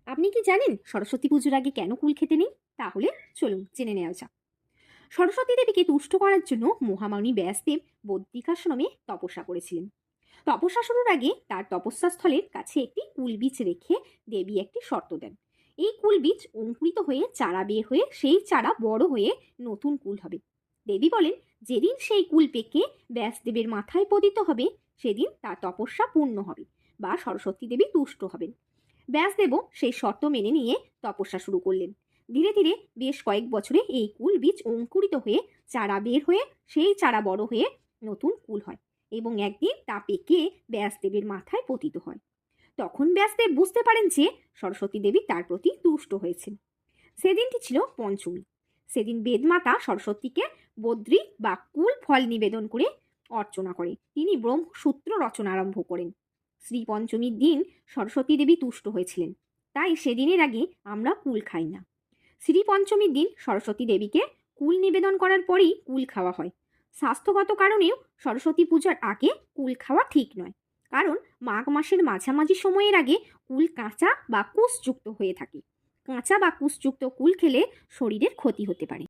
আপনি কি জানেন সরস্বতী পুজোর আগে কেন কুল খেতে নেই? তাহলে চলুন জেনে নেওয়া যাক। সরস্বতী দেবীকে তুষ্ট করার জন্য মহামণি ব্যাসদেব বদ্রিকাশ্রমে তপস্যা করেছিলেন। তপস্যা শুরুর আগে তার তপস্যা স্থলের কাছে একটি কুল বীজ রেখে দেবী একটি শর্ত দেন। এই কুল বীজ অঙ্কুরিত হয়ে চারা বের হয়ে সেই চারা বড় হয়ে নতুন কুল হবে। দেবী বলেন, যেদিন সেই কুল পেকে ব্যাসদেবের মাথায় পতিত হবে সেদিন তার তপস্যা পূর্ণ হবে বা সরস্বতী দেবী তুষ্ট হবেন। ব্যাসদেবও সেই শর্ত মেনে নিয়ে তপস্যা শুরু করলেন। ধীরে ধীরে বেশ কয়েক বছরে এই কুল বীজ অঙ্কুরিত হয়ে চারা বের হয়ে সেই চারা বড় হয়ে নতুন কুল হয় এবং একদিন তা পেকে ব্যাসদেবের মাথায় পতিত হয়। তখন ব্যাসদেব বুঝতে পারেন যে সরস্বতী দেবী তার প্রতি তুষ্ট হয়েছেন। সেদিনটি ছিল পঞ্চমী। সেদিন বেদমাতা সরস্বতীকে বদ্রী বা কুল ফল নিবেদন করে অর্চনা করে তিনি ব্রহ্মসূত্র রচনা আরম্ভ করেন। শ্রী পঞ্চমীর দিন সরস্বতী দেবী তুষ্ট হয়েছিলেন, তাই সেদিনের আগে আমরা কুল খাই না। শ্রী পঞ্চমীর দিন সরস্বতী দেবীকে কুল নিবেদন করার পরেই কুল খাওয়া হয়। স্বাস্থ্যগত কারণেও সরস্বতী পূজার আগে কুল খাওয়া ঠিক নয়, কারণ মাঘ মাসের মাঝামাঝি সময়ের আগে কুল কাঁচা বা কুশযুক্ত হয়ে থাকে। কাঁচা বা কুশযুক্ত কুল খেলে শরীরের ক্ষতি হতে পারে।